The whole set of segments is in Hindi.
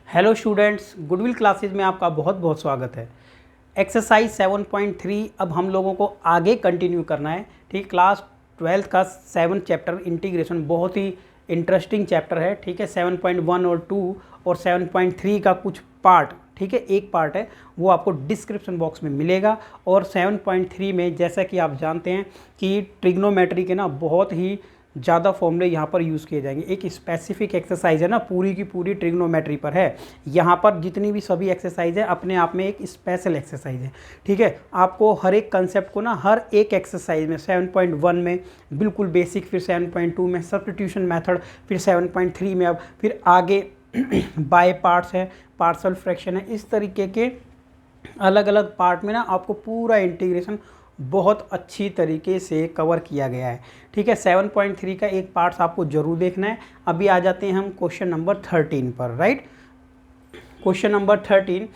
हेलो स्टूडेंट्स, गुडविल क्लासेज में आपका बहुत बहुत स्वागत है। एक्सरसाइज 7.3 अब हम लोगों को आगे कंटिन्यू करना है। ठीक, क्लास 12th का 7 चैप्टर इंटीग्रेशन बहुत ही इंटरेस्टिंग चैप्टर है। ठीक है, 7.1 और 2 और 7.3 का कुछ पार्ट, ठीक है, एक पार्ट है वो आपको डिस्क्रिप्शन बॉक्स में मिलेगा। और 7.3 में जैसा कि आप जानते हैं कि ट्रिग्नोमेट्री के ना बहुत ही ज़्यादा फॉर्मूले यहाँ पर यूज़ किए जाएंगे। एक स्पेसिफिक एक्सरसाइज है ना, पूरी की पूरी ट्रिग्नोमेट्री पर है। यहाँ पर जितनी भी सभी एक्सरसाइज है अपने आप में एक स्पेशल एक्सरसाइज है। ठीक है, आपको हर एक कंसेप्ट को ना हर एक एक्सरसाइज में 7.1 में बिल्कुल बेसिक, फिर 7.2 में सब्स्टिट्यूशन मेथड, फिर 7.3 में अब फिर आगे बाय पार्ट्स है, पार्शल फ्रैक्शन है, इस तरीके के अलग अलग पार्ट में ना आपको पूरा इंटीग्रेशन बहुत अच्छी तरीके से कवर किया गया है। ठीक है, 7.3 का एक पार्ट्स आपको जरूर देखना है। अभी आ जाते हैं हम क्वेश्चन नंबर 13 पर। राइट, क्वेश्चन नंबर 13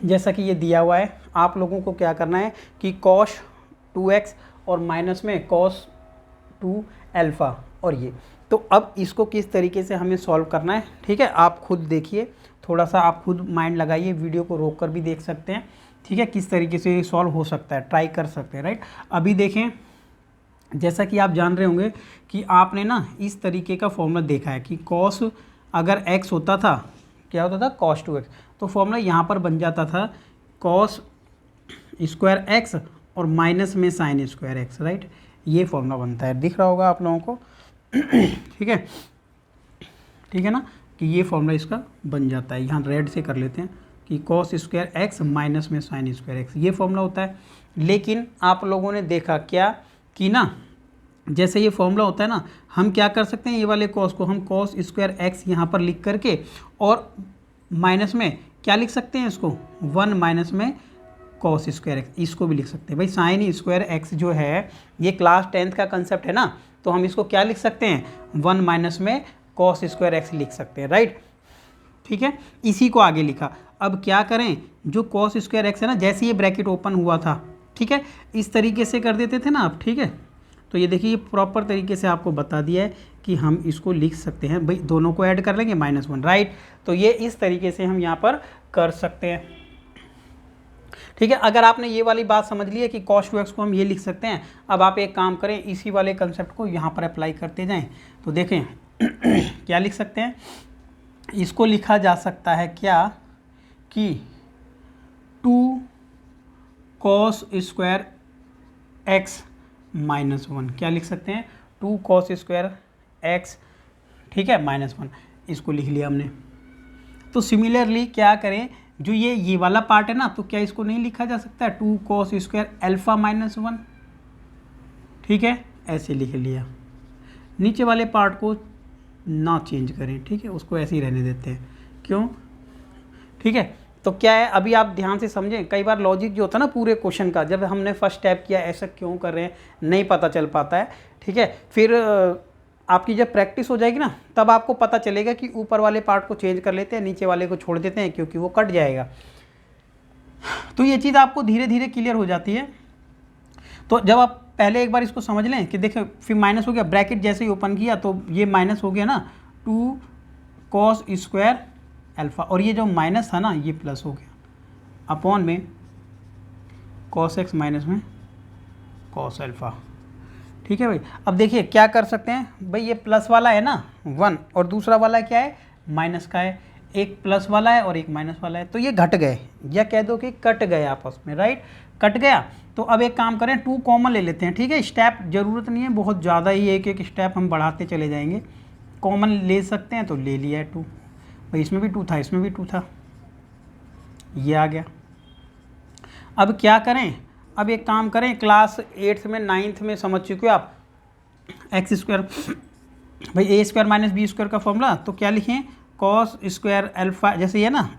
जैसा कि ये दिया हुआ है, आप लोगों को क्या करना है कि cos 2x और माइनस में cos 2 अल्फ़ा, और ये तो अब इसको किस तरीके से हमें सॉल्व करना है। ठीक है, आप खुद देखिए, थोड़ा सा आप खुद माइंड लगाइए, वीडियो को रोक कर भी देख सकते हैं। ठीक है, किस तरीके से ये सॉल्व हो सकता है, ट्राई कर सकते हैं। राइट, अभी देखें, जैसा कि आप जान रहे होंगे कि आपने ना इस तरीके का फॉर्मूला देखा है कि cos अगर x होता था, क्या होता था, cos 2x, तो फॉर्मूला यहाँ पर बन जाता था cos स्क्वायर x और माइनस में साइन स्क्वायर x। राइट, ये फॉर्मूला बनता है, दिख रहा होगा आप लोगों को। ठीक है, ठीक है ना, कि ये फॉर्मूला इसका बन जाता है। यहाँ रेड से कर लेते हैं कि cos स्क्वायर x माइनस में साइन स्क्वायर x, ये फॉर्मूला होता है। लेकिन आप लोगों ने देखा क्या कि ना, जैसे ये फॉर्मूला होता है ना, हम क्या कर सकते हैं, ये वाले cos को हम cos स्क्वायर x यहाँ पर लिख करके और माइनस में क्या लिख सकते हैं, इसको 1 माइनस में cos स्क्वायर x, इसको भी लिख सकते हैं। भाई साइन स्क्वायर x जो है ये क्लास 10th का कंसेप्ट है ना, तो हम इसको क्या लिख सकते हैं, 1 माइनस में cos स्क्वायर x लिख सकते हैं। राइट, ठीक है, इसी को आगे लिखा। अब क्या करें, जो cos स्क्वायर x है ना, जैसे ये ब्रैकेट ओपन हुआ था, ठीक है, इस तरीके से कर देते थे ना आप। ठीक है, तो ये देखिए, ये प्रॉपर तरीके से आपको बता दिया है कि हम इसको लिख सकते हैं। भाई दोनों को ऐड कर लेंगे -1। राइट, तो ये इस तरीके से हम यहाँ पर कर सकते हैं। ठीक है, अगर आपने ये वाली बात समझ ली है कि cos 2x को हम ये लिख सकते हैं, अब आप एक काम करें, इसी वाले कंसेप्ट को यहाँ पर अप्लाई करते जाएं। तो देखें क्या लिख सकते हैं, इसको लिखा जा सकता है क्या कि 2 cos स्क्वायर x -1, क्या लिख सकते हैं, 2 cos स्क्वायर x, ठीक है, -1, इसको लिख लिया हमने। तो सिमिलरली क्या करें, जो ये वाला पार्ट है ना, तो क्या इसको नहीं लिखा जा सकता है, 2 cos स्क्वायर अल्फा -1। ठीक है, ऐसे लिख लिया। नीचे वाले पार्ट को ना चेंज करें, ठीक है, उसको ऐसे ही रहने देते हैं। क्यों, ठीक है, तो क्या है, अभी आप ध्यान से समझें। कई बार लॉजिक जो होता है ना पूरे क्वेश्चन का, जब हमने फर्स्ट स्टेप किया ऐसा क्यों कर रहे हैं नहीं पता चल पाता है। ठीक है, फिर आपकी जब प्रैक्टिस हो जाएगी ना, तब आपको पता चलेगा कि ऊपर वाले पार्ट को चेंज कर लेते हैं, नीचे वाले को छोड़ देते हैं, क्योंकि वो कट जाएगा। तो ये चीज़ आपको धीरे धीरे क्लियर हो जाती है। तो जब आप पहले एक बार इसको समझ लें कि देखिए, फिर माइनस हो गया, ब्रैकेट जैसे ही ओपन किया तो ये माइनस हो गया ना, 2 cos स्क्वायर अल्फा, और ये जो माइनस था ना ये प्लस हो गया अपॉन में cos x माइनस में cos अल्फा। ठीक है भाई, अब देखिए क्या कर सकते हैं, भाई ये प्लस वाला है ना 1, और दूसरा वाला क्या है, माइनस का है। एक प्लस वाला है और एक माइनस वाला है, तो ये घट गए, या कह दो कि कट गए आपस में। राइट, कट गया। तो अब एक काम करें, 2 कॉमन ले लेते हैं। ठीक है, स्टेप ज़रूरत नहीं है बहुत ज़्यादा ही, एक एक स्टेप हम बढ़ाते चले जाएंगे। कॉमन ले सकते हैं तो ले लिया है 2, भाई इसमें भी 2 था, इसमें भी 2 था, ये आ गया। अब क्या करें, अब एक काम करें, क्लास 8th में 9th में समझ चुके हो आप एक्स स्क्वायर, भाई A square minus B square का फॉर्मूला, तो क्या लिखें, cos स्क्वायर अल्फा, जैसे ये ना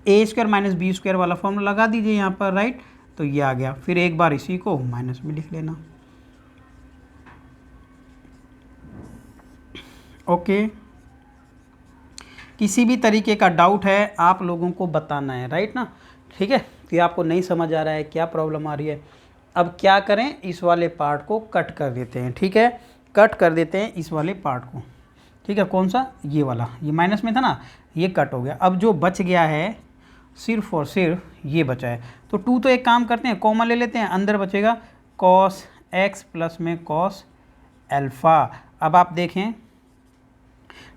ए स्क्वायर माइनस बी स्क्वायर वाला फॉर्मूला लगा दीजिए यहाँ पर। राइट, तो ये आ गया। फिर एक बार इसी को माइनस में लिख लेना। ओके, किसी भी तरीके का डाउट है आप लोगों को बताना है। राइट ना, ठीक है, कि आपको नहीं समझ आ रहा है, क्या प्रॉब्लम आ रही है। अब क्या करें, इस वाले पार्ट को कट कर देते हैं। ठीक है, कट कर देते हैं इस वाले पार्ट को। ठीक है, कौन सा, ये वाला, ये माइनस में था ना, ये कट हो गया। अब जो बच गया है सिर्फ और सिर्फ ये बचा है। तो 2 तो एक काम करते हैं, कॉमन ले लेते हैं, अंदर बचेगा कॉस एक्स प्लस में कॉस अल्फ़ा। अब आप देखें,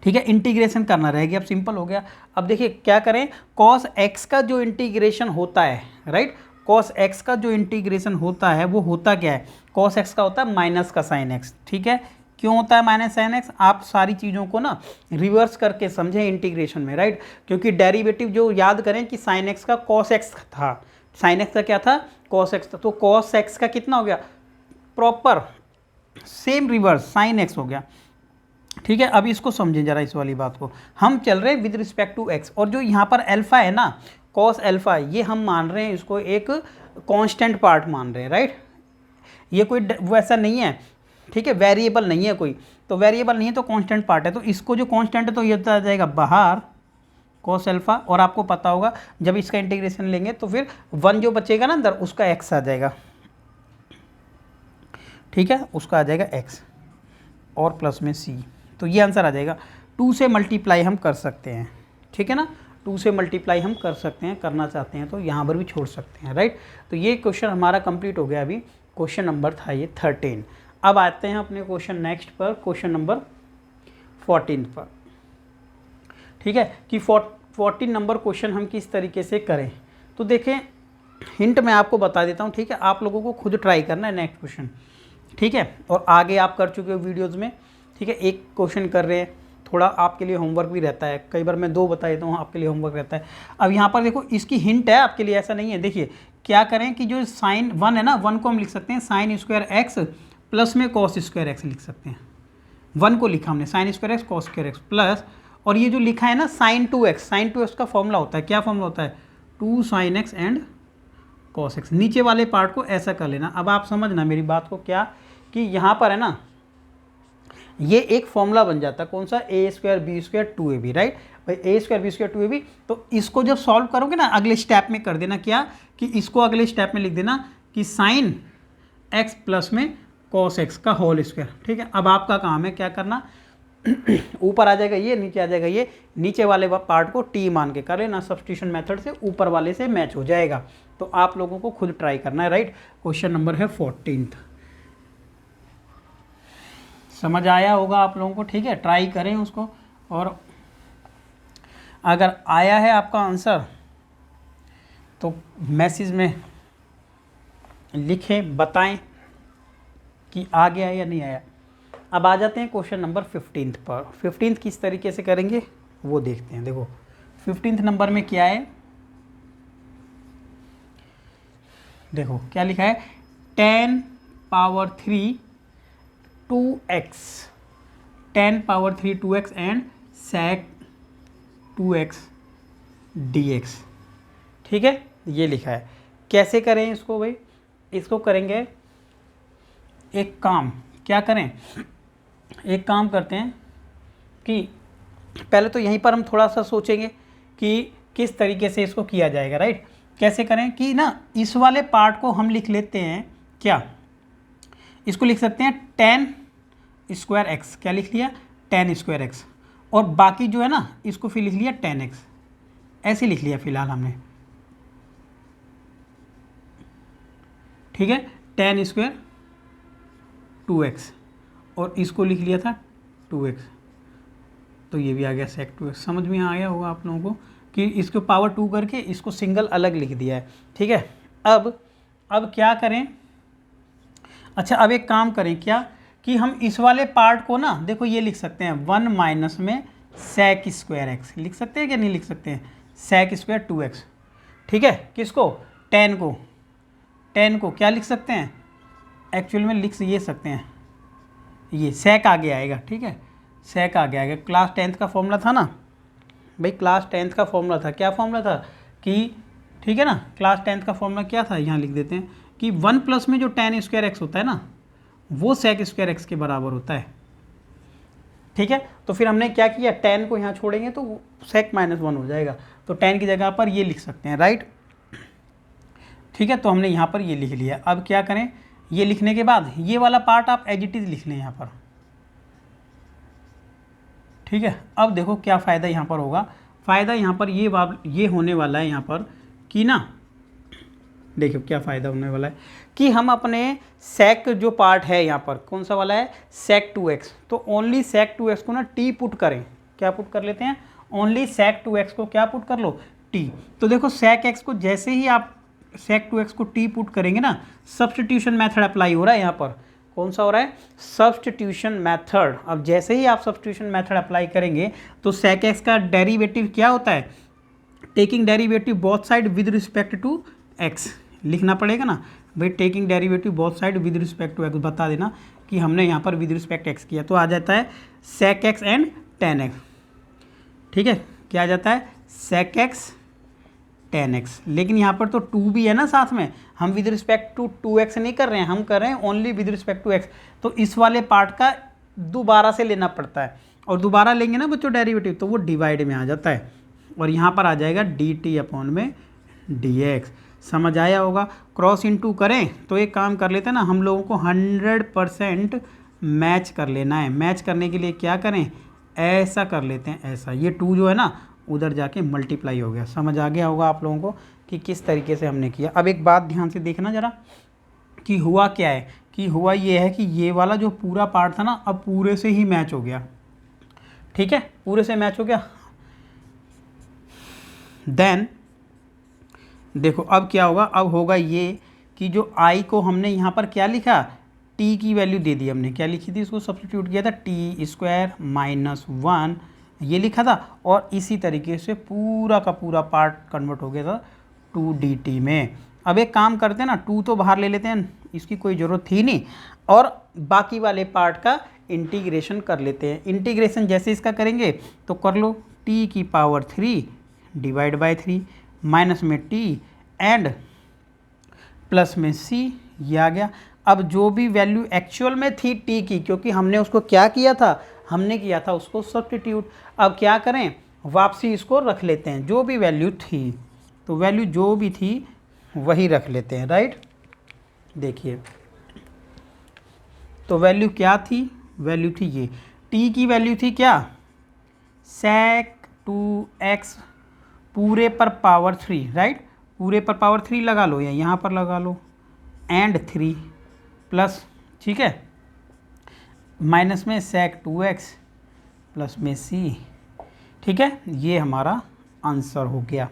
ठीक है, इंटीग्रेशन करना रहेगा, अब सिंपल हो गया। अब देखिए क्या करें, कॉस एक्स का जो इंटीग्रेशन होता है, राइट, कॉस एक्स का जो इंटीग्रेशन होता है वो होता क्या है, कॉस एक्स का होता है माइनस का साइन एक्स। ठीक है, क्यों होता है माइनस साइन एक्स, आप सारी चीज़ों को ना रिवर्स करके समझें इंटीग्रेशन में, राइट, क्योंकि डेरिवेटिव जो याद करें कि साइन एक्स का कॉस एक्स था, साइन एक्स का क्या था, कॉस एक्स था, तो कॉस एक्स का कितना हो गया, proper same reverse sine x हो गया। ठीक है, अब इसको समझें जरा, इस वाली बात को, हम चल रहे हैं विद रिस्पेक्ट टू एक्स, और जो यहाँ पर अल्फा है ना, कॉस अल्फा, ये हम मान रहे हैं इसको एक कांस्टेंट पार्ट मान रहे हैं, राइट, ये कोई वैसा नहीं है, ठीक है, वेरिएबल नहीं है कोई, तो वेरिएबल नहीं है तो कांस्टेंट पार्ट है, तो इसको जो कांस्टेंट है तो ये आ जाएगा बाहर कॉस अल्फा, और आपको पता होगा जब इसका इंटीग्रेशन लेंगे तो फिर 1 जो बचेगा ना अंदर उसका एक्स आ जाएगा, ठीक है, उसका आ जाएगा एक्स और प्लस में सी, तो ये आंसर आ जाएगा। 2 से मल्टीप्लाई हम कर सकते हैं, ठीक है ना, 2 से मल्टीप्लाई हम कर सकते हैं, करना चाहते हैं तो यहाँ पर भी छोड़ सकते हैं, राइट। तो ये क्वेश्चन हमारा कंप्लीट हो गया, अभी क्वेश्चन नंबर था ये 13। अब आते हैं अपने क्वेश्चन नेक्स्ट पर, क्वेश्चन नंबर 14 पर, ठीक है, कि 14 नंबर क्वेश्चन हम किस तरीके से करें। तो देखें, हिंट मैं आपको बता देता हूँ, ठीक है, आप लोगों को खुद ट्राई करना है नेक्स्ट क्वेश्चन, ठीक है, और आगे आप कर चुके हो वीडियोज़ में, ठीक है, एक क्वेश्चन कर रहे हैं, थोड़ा आपके लिए होमवर्क भी रहता है, कई बार मैं 2 बता देता हूँ, आपके लिए होमवर्क रहता है। अब यहाँ पर देखो, इसकी हिंट है आपके लिए, ऐसा नहीं है, देखिए क्या करें कि जो साइन 1 है ना, 1 को हम लिख सकते हैं साइन स्क्वायर एक्स प्लस में कॉस स्क्वायर एक्स लिख सकते हैं, 1 को लिखा हमने sine square x cos square x plus, और ये जो लिखा है ना साइन 2x, साइन 2x का फॉर्मूला होता है, क्या फॉर्मूला होता है, 2 sine x and cos x, नीचे वाले पार्ट को ऐसा कर लेना। अब आप समझना मेरी बात को, क्या कि यहाँ पर है ना, ये एक फॉर्मूला बन जाता है, कौन सा, A square B square 2ab, right भाई, A square B square 2ab। तो इसको जब सॉल्व करोगे ना, अगले स्टेप में कर देना क्या, कि इसको अगले स्टेप में लिख देना कि साइन एक्स प्लस में कॉस एक्स का होल स्क्वायर, ठीक है। अब आपका काम है क्या करना, ऊपर आ जाएगा ये, नीचे आ जाएगा ये, नीचे वाले पार्ट को टी मान के कर लेना, सब्स्टिट्यूशन मेथड से ऊपर वाले से मैच हो जाएगा। तो आप लोगों को खुद ट्राई करना है, राइट। क्वेश्चन नंबर है 14, समझ आया होगा आप लोगों को, ठीक है, ट्राई करें उसको, और अगर आया है आपका आंसर तो मैसेज में लिखें, बताएं कि आ गया या नहीं आया। अब आ जाते हैं क्वेश्चन नंबर 15 पर। 15 किस तरीके से करेंगे वो देखते हैं। देखो 15 नंबर में क्या है, देखो क्या लिखा है, 10 power 3 2x, 10 power 3 2x and sec 2x dx, ठीक है, ये लिखा है। कैसे करें इसको भाई, इसको करेंगे एक काम, क्या करें, एक काम करते हैं कि पहले तो यहीं पर हम थोड़ा सा सोचेंगे कि किस तरीके से इसको किया जाएगा, राइट। कैसे करें कि ना, इस वाले पार्ट को हम लिख लेते हैं, क्या इसको लिख सकते हैं 10 स्क्वायर एक्स, क्या लिख लिया 10 स्क्वायर एक्स, और बाकी जो है ना इसको फिर लिख लिया 10x, ऐसे लिख लिया फिलहाल हमने, ठीक है, 10 स्क्वायर 2x, और इसको लिख लिया था 2x, तो ये भी आ गया sec 2x। समझ में आ गया होगा आप लोगों को कि इसको पावर 2 करके इसको सिंगल अलग लिख दिया है, ठीक है। अब क्या करें, अच्छा अब एक काम करें क्या कि हम इस वाले पार्ट को ना, देखो ये लिख सकते हैं 1 माइनस में sec स्क्वायर एक्स, लिख सकते हैं क्या नहीं लिख सकते हैं, sec स्क्वायर 2x, ठीक है, किसको 10 को क्या लिख सकते हैं, एक्चुअल में लिख ये सकते हैं, ये sec आगे आएगा, ठीक है, sec आगे आएगा। क्लास 10th का फॉर्मूला था ना भाई, क्लास 10th का फॉर्मूला था, क्या फॉर्मूला था कि, ठीक है ना, क्लास 10th का फॉर्मूला क्या था, यहाँ लिख देते हैं कि 1 प्लस में जो 10 स्क्वायर एक्स होता है ना, वो sec स्क्वायर एक्स के बराबर होता है, ठीक है। तो फिर हमने क्या किया, 10 को यहाँ छोड़ेंगे तो sec -1 हो जाएगा, तो 10 की जगह पर ये लिख सकते हैं, राइट, ठीक है। तो हमने यहाँ पर ये लिख लिया। अब क्या करें, ये लिखने के बाद ये वाला पार्ट आप एज इट इज़ लिख लें यहाँ पर, ठीक है। अब देखो क्या फ़ायदा यहाँ पर होगा, फ़ायदा यहाँ पर ये होने वाला है यहाँ पर कि ना, देखो क्या फ़ायदा होने वाला है कि हम अपने sec जो पार्ट है यहाँ पर कौन सा वाला है, sec 2x, तो ओनली sec 2x को ना t पुट करें, क्या पुट कर लेते हैं, ओनली sec 2x को क्या पुट कर लो, t। तो देखो sec x को जैसे ही आप sec 2x को t पुट करेंगे ना, सब्स्टिट्यूशन मेथड अप्लाई हो रहा है यहाँ पर, कौन सा हो रहा है, सब्स्टिट्यूशन मेथड। अब जैसे ही आप सब्स्टिट्यूशन मेथड अप्लाई करेंगे तो sec x का डेरिवेटिव क्या होता है, taking derivative both side with respect to x, लिखना पड़ेगा ना भाई, taking derivative both side with respect to x, बता देना कि हमने यहाँ पर विद रिस्पेक्ट x किया, तो आ जाता है sec x and tan x। ठीक है, क्या आ जाता है, sec x tan x। लेकिन यहाँ पर तो 2 भी है ना साथ में, हम विद रिस्पेक्ट टू 2x नहीं कर रहे हैं, हम कर रहे हैं only with respect to x, तो इस वाले पार्ट का दोबारा से लेना पड़ता है, और दोबारा लेंगे ना बच्चों डेरिवेटिव तो वो डिवाइड में आ जाता है, और यहाँ पर आ जाएगा dt अपॉन में dx। समझ आया होगा। क्रॉस इनटू करें तो एक काम कर लेते हैं ना, हम लोगों को 100% मैच कर लेना है। मैच करने के लिए क्या करें, ऐसा कर लेते हैं, ऐसा, ये 2 जो है ना उधर जाके मल्टीप्लाई हो गया। समझ आ गया होगा आप लोगों को कि किस तरीके से हमने किया। अब एक बात ध्यान से देखना ज़रा कि हुआ क्या है, कि हुआ ये है कि ये वाला जो पूरा पार्ट था ना अब पूरे से ही मैच हो गया। ठीक है, पूरे से मैच हो गया। देन देखो अब क्या होगा, अब होगा ये कि जो i को हमने यहाँ पर क्या लिखा, t की वैल्यू दे दी हमने, क्या लिखी थी, इसको सब्स्टिट्यूट किया था t² - 1 ये लिखा था, और इसी तरीके से पूरा का पूरा पार्ट कन्वर्ट हो गया था 2dt में। अब एक काम करते हैं ना, 2 तो बाहर ले लेते हैं, इसकी कोई ज़रूरत थी नहीं, और बाकी वाले पार्ट का इंटीग्रेशन कर लेते हैं। इंटीग्रेशन जैसे इसका करेंगे तो कर लो, t³ डिवाइड बाय 3 माइनस में t एंड प्लस में c, ये आ गया। अब जो भी वैल्यू एक्चुअल में थी t की, क्योंकि हमने उसको क्या किया था, हमने किया था उसको सब्स्टिट्यूट, अब क्या करें, वापसी इसको रख लेते हैं, जो भी वैल्यू थी, तो वैल्यू जो भी थी वही रख लेते हैं, राइट। देखिए तो वैल्यू क्या थी, वैल्यू थी ये, t की वैल्यू थी क्या, sec 2x पूरे पर पावर 3, राइट, पूरे पर पावर 3 लगा लो या यहाँ पर लगा लो, एंड 3 प्लस, ठीक है, माइनस में sec 2x प्लस में c। ठीक है, ये हमारा आंसर हो गया।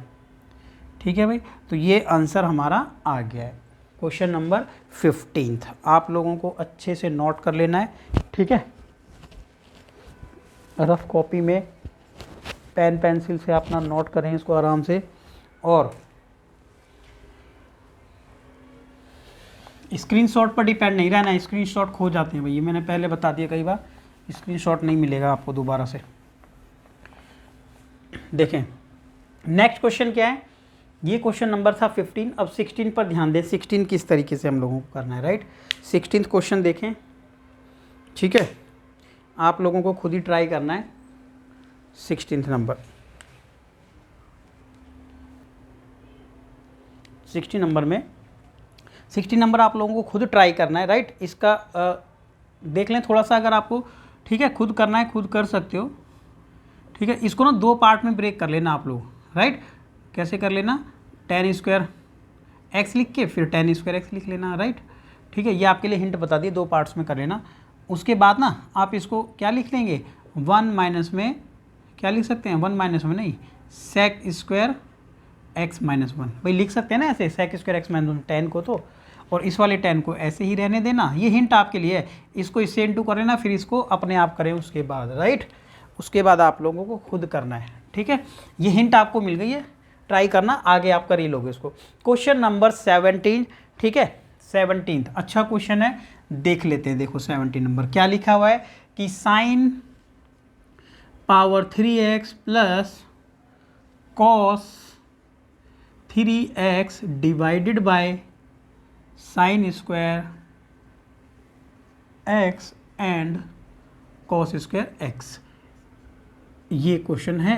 ठीक है भाई, तो ये आंसर हमारा आ गया है। क्वेश्चन नंबर 15 आप लोगों को अच्छे से नोट कर लेना है। ठीक है, रफ कॉपी में पेन पेंसिल से अपना नोट करें इसको आराम से, और स्क्रीनशॉट पर डिपेंड नहीं रहना है, स्क्रीनशॉट खो जाते हैं भाई, ये मैंने पहले बता दिया कई बार, स्क्रीनशॉट नहीं मिलेगा आपको दोबारा से। देखें नेक्स्ट क्वेश्चन क्या है, ये क्वेश्चन नंबर था 15। अब 16 पर ध्यान दें, 16 किस तरीके से हम लोगों को करना है, राइट। 16th क्वेश्चन देखें, ठीक है, आप लोगों को खुद ही ट्राई करना है। 16th नंबर, 16 नंबर में 16 नंबर आप लोगों को खुद ट्राई करना है, राइट। इसका देख लें थोड़ा सा, अगर आपको ठीक है खुद करना है खुद कर सकते हो। ठीक है, इसको ना 2 पार्ट में ब्रेक कर लेना आप लोग, राइट। कैसे कर लेना, tan² x लिख के फिर tan² x लिख लेना, राइट। ठीक है, ये आपके लिए हिंट बता दिए, 2 पार्ट्स में कर लेना। उसके बाद ना आप इसको क्या लिख लेंगे, 1 माइनस में क्या लिख सकते हैं, 1 माइनस में नहीं, sec² x - 1 भाई लिख सकते हैं ना ऐसे, sec² x - 1 tan को तो, और इस वाले tan को ऐसे ही रहने देना। ये हिंट आपके लिए है, इसको इससे इंटू कर लेना, फिर इसको अपने आप करें उसके बाद, राइट। उसके बाद आप लोगों को खुद करना है। ठीक है, ये हिंट आपको मिल गई है, ट्राई करना, आगे आप कर ही लोगे इसको। क्वेश्चन नंबर 17, ठीक है, 17 अच्छा क्वेश्चन है, देख लेते हैं। देखो 17 नंबर क्या लिखा हुआ है कि sin power 3x plus cos 3x divided by sin² x and cos² x, ये क्वेश्चन है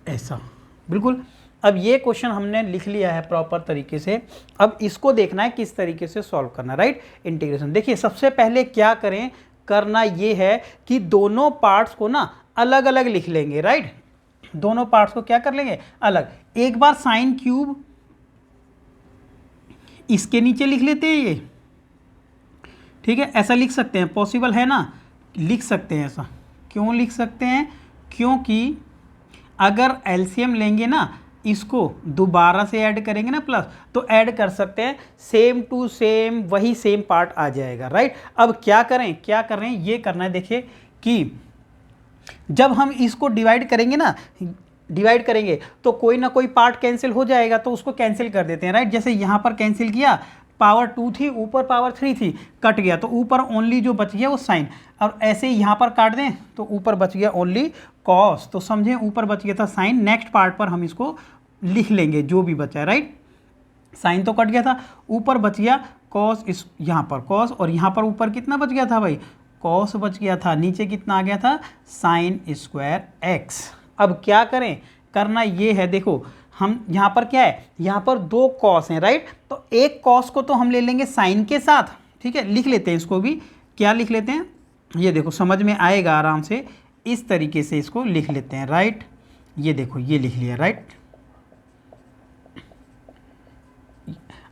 ऐसा, बिल्कुल। अब ये क्वेश्चन हमने लिख लिया है प्रॉपर तरीके से, अब इसको देखना है किस तरीके से सॉल्व करना, राइट। इंटीग्रेशन देखिए, सबसे पहले क्या करें, करना ये है कि दोनों पार्ट्स को ना अलग अलग लिख लेंगे, राइट। दोनों पार्ट्स को क्या कर लेंगे, अलग। एक बार साइन क्यूब इसके नीचे लिख लेते हैं ये, ठीक है, ऐसा लिख सकते हैं, पॉसिबल है ना, लिख सकते हैं ऐसा। क्यों लिख सकते हैं, क्योंकि अगर एलसीएम लेंगे ना, इसको दोबारा से ऐड करेंगे ना प्लस, तो ऐड कर सकते हैं, सेम टू सेम वही सेम पार्ट आ जाएगा, राइट। अब क्या करें, क्या कर रहे हैं, ये करना है, देखिए कि जब हम इसको डिवाइड करेंगे ना, डिवाइड करेंगे तो कोई ना कोई पार्ट कैंसिल हो जाएगा, तो उसको कैंसिल कर देते हैं, राइट। जैसे यहाँ पर कैंसिल किया, पावर 2 थी, ऊपर पावर 3 थी, कट गया, तो ऊपर ओनली जो बच गया वो साइन। और ऐसे ही यहाँ पर काट दें तो ऊपर बच गया ओनली कॉस, तो समझें ऊपर बच गया था साइन। नेक्स्ट पार्ट पर हम इसको लिख लेंगे जो भी बचा है, राइट। साइन तो कट गया था, ऊपर बच गया कॉस, इस यहाँ पर कॉस, और यहाँ पर ऊपर कितना बच गया था भाई, कॉस बच गया था, नीचे कितना आ गया था, साइन स्क्वायर एक्स। अब क्या करें, करना ये है, देखो हम यहाँ पर क्या है, यहाँ पर दो कॉस हैं, राइट। तो एक कॉस को तो हम ले लेंगे साइन के साथ, ठीक है, लिख लेते हैं इसको भी। क्या लिख लेते हैं, ये देखो समझ में आएगा आराम से, इस तरीके से इसको लिख लेते हैं, राइट। ये देखो ये लिख लिया, राइट।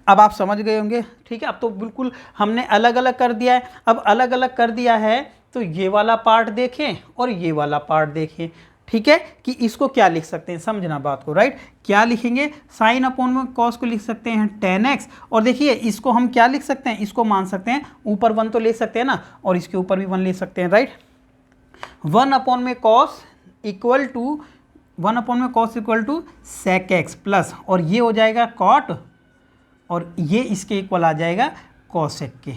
अब आप समझ गए होंगे, ठीक है। अब तो बिल्कुल हमने अलग अलग कर दिया है। अब अलग अलग कर दिया है तो ये वाला पार्ट देखें और ये वाला पार्ट देखें, ठीक है, कि इसको क्या लिख सकते हैं, समझना बात को, राइट। क्या लिखेंगे, साइन अपॉन में कॉस को लिख सकते हैं tan x, और देखिए इसको हम क्या लिख सकते हैं, इसको मान सकते हैं ऊपर 1 तो ले सकते हैं ना, और इसके ऊपर भी 1 ले सकते हैं, राइट। 1 अपॉन में कॉस इक्वल टू 1 अपॉन में cos equal to sec x plus, और ये हो जाएगा कॉट, और ये इसके इक्वल आ जाएगा कॉसेक के,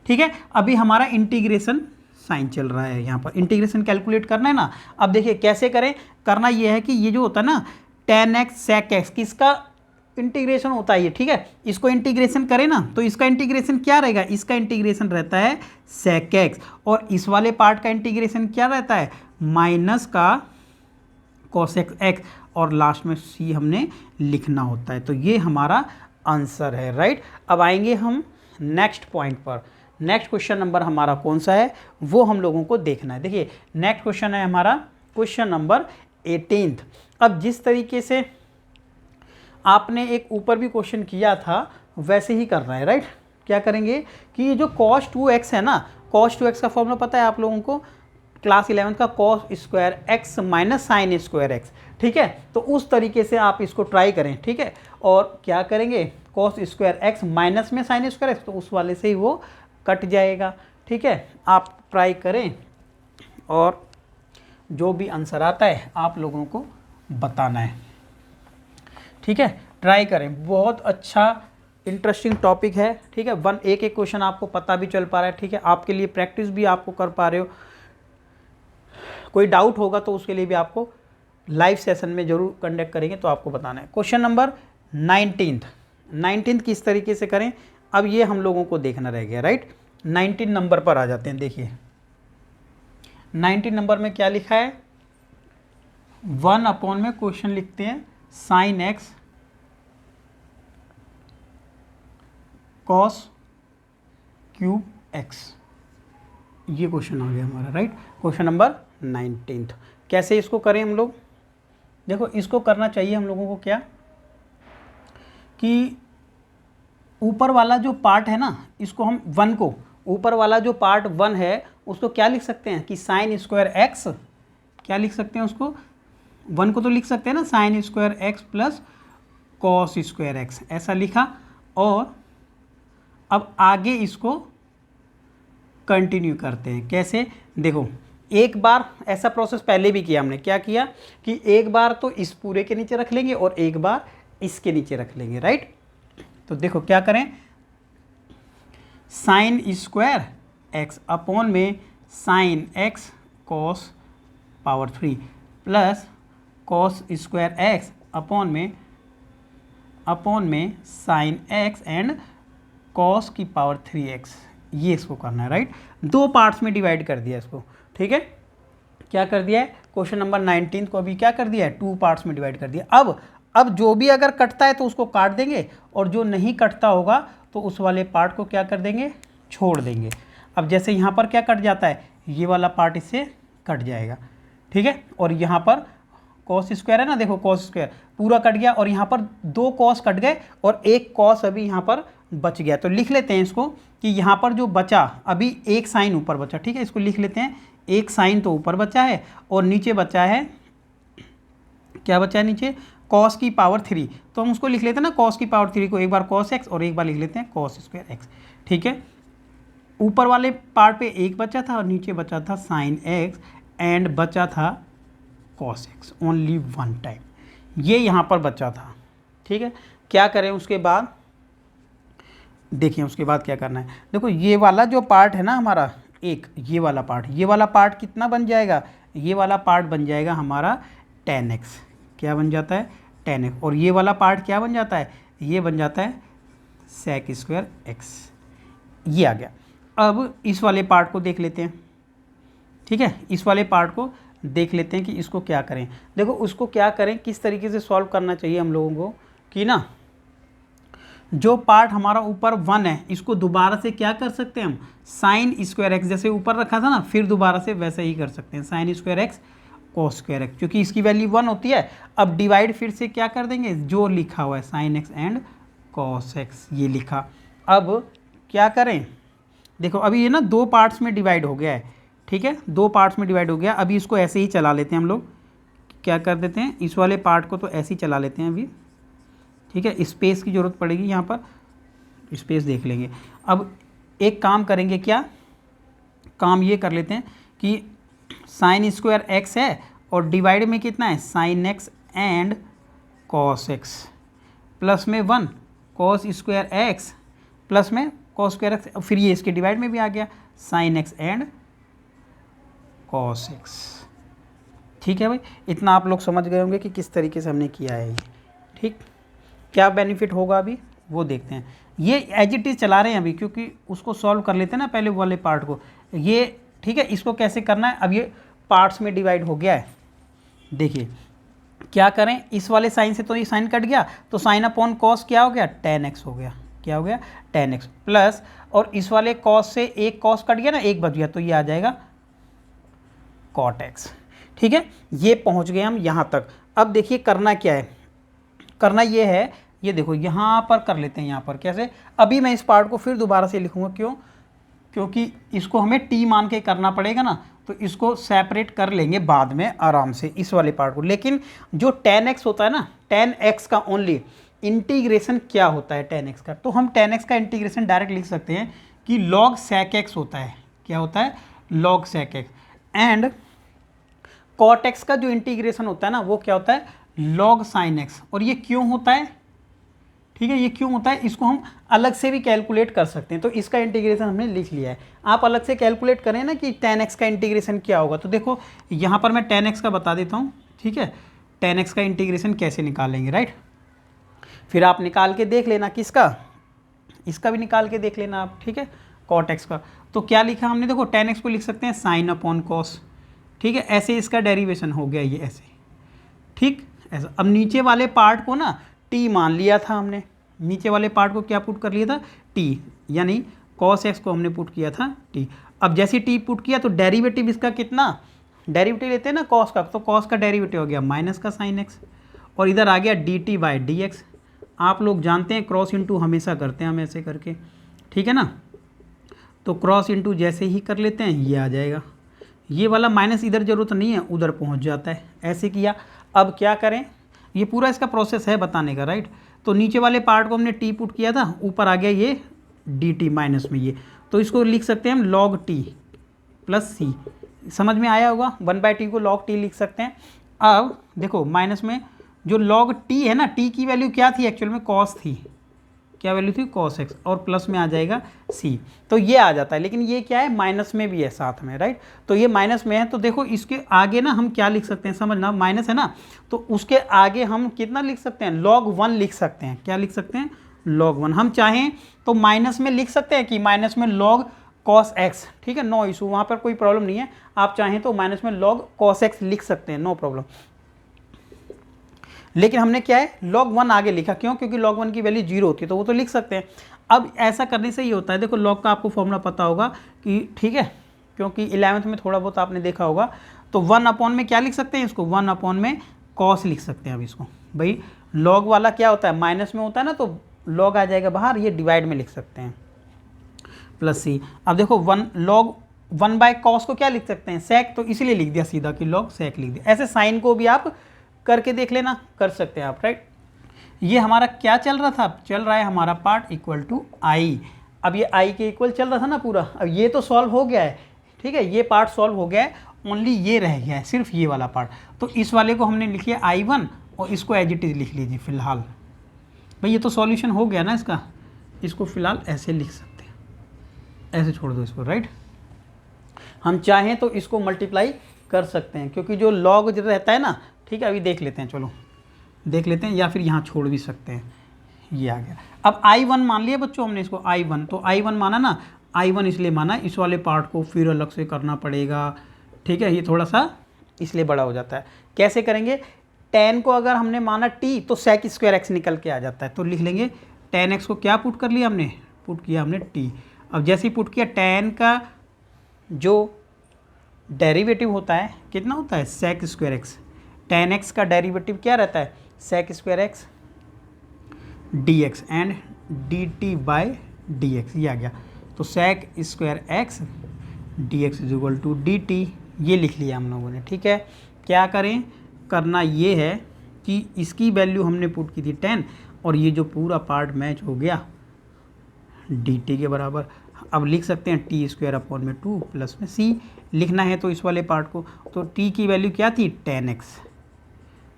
ठीक है। अभी हमारा इंटीग्रेशन साइन चल रहा है, यहाँ पर इंटीग्रेशन कैलकुलेट करना है ना। अब देखिए कैसे करें, करना ये है कि ये जो होता है ना tan x sec x, किसका इंटीग्रेशन होता है ये, ठीक है। इसको इंटीग्रेशन करें ना तो इसका इंटीग्रेशन क्या रहेगा, इसका इंटीग्रेशन रहता है sec x, और इस वाले पार्ट का इंटीग्रेशन क्या रहता है, माइनस का cosec x, और लास्ट में c हमने लिखना होता है। तो ये हमारा आंसर है, राइट। अब आएंगे हम नेक्स्ट पॉइंट पर। नेक्स्ट क्वेश्चन नंबर हमारा कौन सा है वो हम लोगों को देखना है। देखिए नेक्स्ट क्वेश्चन है हमारा क्वेश्चन नंबर 18। अब जिस तरीके से आपने एक ऊपर भी क्वेश्चन किया था वैसे ही करना है, राइट। क्या करेंगे कि ये जो cos 2x है ना, cos 2x का फॉर्मूला पता है आप लोगों को, क्लास 11 का cos square x minus sine square x, ठीक है। तो उस तरीके से आप इसको ट्राई करें, ठीक है। और क्या करेंगे, cos स्क्वायर एक्स माइनस में साइन स्क्वायर एक्स, तो उस वाले से ही वो कट जाएगा, ठीक है। आप ट्राई करें और जो भी आंसर आता है आप लोगों को बताना है, ठीक है। ट्राई करें, बहुत अच्छा इंटरेस्टिंग टॉपिक है, ठीक है। एक एक क्वेश्चन आपको पता भी चल पा रहा है, ठीक है। आपके लिए प्रैक्टिस भी आपको कर पा रहे हो। कोई डाउट होगा तो उसके लिए भी आपको लाइव सेशन में जरूर कंडक्ट करेंगे, तो आपको बताना है। क्वेश्चन नंबर 19 किस तरीके से करें, अब ये हम लोगों को देखना रह गया, राइट। 19 नंबर पर आ जाते हैं। देखिए 19 नंबर में क्या लिखा है, 1 अपॉन में क्वेश्चन लिखते हैं sine x cos cube x, ये क्वेश्चन आ गया हमारा, राइट। Question number 19। कैसे इसको करें हम लोग, देखो इसको करना चाहिए हम लोगों को क्या, कि ऊपर वाला जो पार्ट है ना, इसको हम 1 को, ऊपर वाला जो पार्ट 1 है उसको क्या लिख सकते हैं कि साइन स्क्वायर एक्स, क्या लिख सकते हैं उसको, 1 को तो लिख सकते हैं ना sine square x plus cos square x, ऐसा लिखा। और अब आगे इसको कंटिन्यू करते हैं, कैसे, देखो एक बार ऐसा प्रोसेस पहले भी किया हमने, क्या किया कि एक बार तो इस पूरे के नीचे रख लेंगे और एक बार इसके नीचे रख लेंगे, राइट। तो देखो क्या करें, साइन स्क्वायर एक्स अपॉन में sine x cos power 3 plus cos square x upon में साइन एक्स एंड कॉस की पावर 3x, ये इसको करना है, राइट। 2 पार्ट्स में डिवाइड कर दिया इसको, ठीक है। क्या कर दिया है, क्वेश्चन नंबर 19 को अभी क्या कर दिया है, 2 पार्ट्स में डिवाइड कर दिया। अब जो भी अगर कटता है तो उसको काट देंगे, और जो नहीं कटता होगा तो उस वाले पार्ट को क्या कर देंगे, छोड़ देंगे। अब जैसे यहाँ पर क्या कट जाता है, ये वाला पार्ट इससे कट जाएगा, ठीक है। और यहाँ पर कॉस स्क्वायर है ना, देखो कॉस स्क्वायर पूरा कट गया और यहाँ पर 2 कॉस कट गए और 1 कॉस अभी यहाँ पर बच गया। तो लिख लेते हैं इसको कि यहाँ पर जो बचा अभी 1 साइन ऊपर बचा, ठीक है। इसको लिख लेते हैं 1 साइन तो ऊपर बचा है और नीचे बचा है, क्या बचा है नीचे, कॉस की पावर 3। तो हम उसको लिख लेते हैं ना कॉस की पावर 3 को, एक बार कॉस एक्स और एक बार लिख लेते हैं कॉस स्क्वायर एक्स, ठीक है। ऊपर वाले पार्ट पे 1 बचा था और नीचे बचा था साइन एक्स एंड बचा था कॉस एक्स ओनली 1 टाइम, ये यहाँ पर बचा था, ठीक है। क्या करें उसके बाद, देखिए उसके बाद क्या करना है। देखो ये वाला जो पार्ट है ना हमारा, एक ये वाला पार्ट कितना बन जाएगा, ये वाला पार्ट बन जाएगा हमारा tan x, क्या बन जाता है tan x। और ये वाला पार्ट क्या बन जाता है, ये बन जाता है sec स्क्वायर x, ये आ गया। अब इस वाले पार्ट को देख लेते हैं, ठीक है। इस वाले पार्ट को देख लेते हैं कि इसको क्या करें। देखो उसको क्या करें, किस तरीके से सॉल्व करना चाहिए हम लोगों को कि ना, जो पार्ट हमारा ऊपर 1 है इसको दोबारा से क्या कर सकते हैं हम, साइन स्क्वायर एक्स, जैसे ऊपर रखा था ना फिर दोबारा से वैसे ही कर सकते हैं, sine square x cos square x, क्योंकि इसकी वैल्यू 1 होती है। अब डिवाइड फिर से क्या कर देंगे, जो लिखा हुआ है sine x and cos x, ये लिखा। अब क्या करें, देखो अभी ये ना 2 पार्ट्स में डिवाइड हो गया है, ठीक है, 2 पार्ट्स में डिवाइड हो गया। अभी इसको ऐसे ही चला लेते हैं हम लोग, क्या कर देते हैं, इस वाले पार्ट को तो ऐसे ही चला लेते हैं अभी, ठीक है। स्पेस की ज़रूरत पड़ेगी यहाँ पर, स्पेस देख लेंगे। अब एक काम करेंगे, क्या काम ये कर लेते हैं कि साइन स्क्वायर एक्स है और डिवाइड में कितना है sine x and cos x, plus में 1 कॉस स्क्वायर एक्स, प्लस में कॉस स्क्वायर एक्स, फिर ये इसके डिवाइड में भी आ गया sine x and cos x, ठीक है भाई। इतना आप लोग समझ गए होंगे कि किस तरीके से हमने किया है ये, ठीक। क्या बेनिफिट होगा अभी वो देखते हैं। ये एज इट इज़ चला रहे हैं अभी, क्योंकि उसको सॉल्व कर लेते हैं ना पहले वाले पार्ट को, ये ठीक है। इसको कैसे करना है, अब ये पार्ट्स में डिवाइड हो गया है। देखिए क्या करें, इस वाले साइन से तो ये साइन कट गया, तो साइन अपॉन कॉस क्या हो गया, tan x हो गया, क्या हो गया tan x, प्लस और इस वाले कॉस से एक कॉस कट गया ना, एक बच गया, तो ये आ जाएगा cot x, ठीक है। ये पहुंच गए हम यहाँ तक। अब देखिए करना क्या है, करना ये है, ये देखो यहाँ पर कर लेते हैं, यहाँ पर कैसे, अभी मैं इस पार्ट को फिर दोबारा से लिखूँगा, क्यों, क्योंकि इसको हमें t मान के करना पड़ेगा ना, तो इसको सेपरेट कर लेंगे बाद में आराम से इस वाले पार्ट को। लेकिन जो tan x होता है ना, tan x का ओनली इंटीग्रेशन क्या होता है tan x का, तो हम tan x का इंटीग्रेशन डायरेक्ट लिख सकते हैं कि log sec x होता है, क्या होता है log sec x, and cot x का जो इंटीग्रेशन होता है ना वो क्या होता है log sin x। और ये क्यों होता है, ठीक है, ये क्यों होता है, इसको हम अलग से भी कैलकुलेट कर सकते हैं। तो इसका इंटीग्रेशन हमने लिख लिया है। आप अलग से कैलकुलेट करें ना कि tan x का इंटीग्रेशन क्या होगा, तो देखो यहाँ पर मैं tan x का बता देता हूँ, ठीक है। tan x का इंटीग्रेशन कैसे निकालेंगे, राइट, फिर आप निकाल के देख लेना किसका, इसका भी निकाल के देख लेना आप, ठीक है, cot x का। तो क्या लिखा हमने, देखो tan x को लिख सकते हैं साइन अपॉन कॉस, ठीक है, ऐसे इसका डेरिवेशन हो गया ये ऐसे, ठीक ऐसा। अब नीचे वाले पार्ट को ना t मान लिया था हमने, नीचे वाले पार्ट को क्या पुट कर लिया था t, यानी cos x को हमने पुट किया था t। अब जैसे t पुट किया तो डेरिवेटिव इसका कितना, डेरिवेटिव लेते हैं ना cos का, तो cos का डेरिवेटिव हो गया माइनस का sin x, और इधर आ गया dt बाई डी एक्स। आप लोग जानते हैं क्रॉस इंटू हमेशा करते हैं हम ऐसे करके, ठीक है ना, तो क्रॉस इंटू जैसे ही कर लेते हैं ये आ जाएगा, ये वाला माइनस इधर ज़रूरत नहीं है उधर पहुंच जाता है, ऐसे किया। अब क्या करें, ये पूरा इसका प्रोसेस है बताने का, राइट। तो नीचे वाले पार्ट को हमने टी पुट किया था, ऊपर आ गया ये डी टी माइनस में ये, तो इसको लिख सकते हैं हम log t प्लस सी, समझ में आया होगा, 1/t को log t लिख सकते हैं। अब देखो माइनस में जो log t है ना, t की वैल्यू क्या थी एक्चुअल में, cos थी, क्या वैल्यू थी cos x, और प्लस में आ जाएगा c, तो ये आ जाता है। लेकिन ये क्या है माइनस में भी है साथ में, राइट, तो ये माइनस में है, तो देखो इसके आगे ना हम क्या लिख सकते हैं, समझना, माइनस है ना, तो उसके आगे हम कितना लिख सकते हैं log 1 लिख सकते हैं, क्या लिख सकते हैं log 1। हम चाहें तो माइनस में लिख सकते हैं कि माइनस में log cos x, ठीक है, नो इशू, वहाँ पर कोई प्रॉब्लम नहीं है। आप चाहें तो माइनस में log cos x लिख सकते हैं, नो प्रॉब्लम। लेकिन हमने क्या है log 1 आगे लिखा, क्यों, क्योंकि log 1 की वैल्यू 0 होती है, तो वो तो लिख सकते हैं। अब ऐसा करने से ये होता है, देखो log का आपको फॉर्मूला पता होगा कि, ठीक है, क्योंकि 11th में थोड़ा बहुत आपने देखा होगा, तो 1 में क्या लिख सकते हैं इसको, 1 में कॉस लिख सकते हैं। अब इसको भाई लॉग वाला क्या होता है, माइनस में होता है ना, तो लॉग आ जाएगा बाहर, ये डिवाइड में लिख सकते हैं प्लस सी। अब देखो लॉग 1/cos को क्या लिख सकते हैं, सेक, तो इसलिए लिख दिया सीधा कि लॉग सेक लिख दिया। ऐसे साइन को भी आप करके देख लेना, कर सकते हैं आप, राइट। ये हमारा क्या चल रहा था, चल रहा है हमारा पार्ट इक्वल टू आई। अब ये आई के इक्वल चल रहा था ना पूरा, अब ये तो सॉल्व हो गया है, ठीक है, ये पार्ट सॉल्व हो गया है, ओनली ये रह गया है, सिर्फ ये वाला पार्ट। तो इस वाले को हमने लिख लिया I1 और इसको एज इट इज लिख लीजिए फिलहाल। भाई ये तो सॉल्यूशन हो गया ना इसका, इसको फिलहाल ऐसे लिख सकते हैं, ऐसे छोड़ दो इसको, राइट। हम चाहें तो इसको मल्टीप्लाई कर सकते हैं, क्योंकि जो लॉग जो रहता है ना, ठीक है, अभी देख लेते हैं, चलो देख लेते हैं, या फिर यहाँ छोड़ भी सकते हैं। ये आ गया। अब I1 मान लिया बच्चों हमने इसको I1, तो I1 माना ना, I1 इसलिए माना, इस वाले पार्ट को फिर अलग से करना पड़ेगा, ठीक है, ये थोड़ा सा इसलिए बड़ा हो जाता है। कैसे करेंगे, tan को अगर हमने माना t तो sec स्क्वायर x निकल के आ जाता है, तो लिख लेंगे tan x को क्या पुट कर लिया हमने, पुट किया हमने t। अब जैसे ही पुट किया, tan का जो डेरिवेटिव होता है कितना होता है, sec square x। tan x का डेरिवेटिव क्या रहता है, sec square x dx and dt by dx, ये आ गया। तो sec square x dx is equal to dt, ये लिख लिया हम लोगों ने, ठीक है। क्या करें, करना ये है कि इसकी वैल्यू हमने पुट की थी 10, और ये जो पूरा पार्ट मैच हो गया dt के बराबर। अब लिख सकते हैं टी स्क्वायर अपॉन में 2 प्लस में c लिखना है तो इस वाले पार्ट को, तो t की वैल्यू क्या थी, tan x,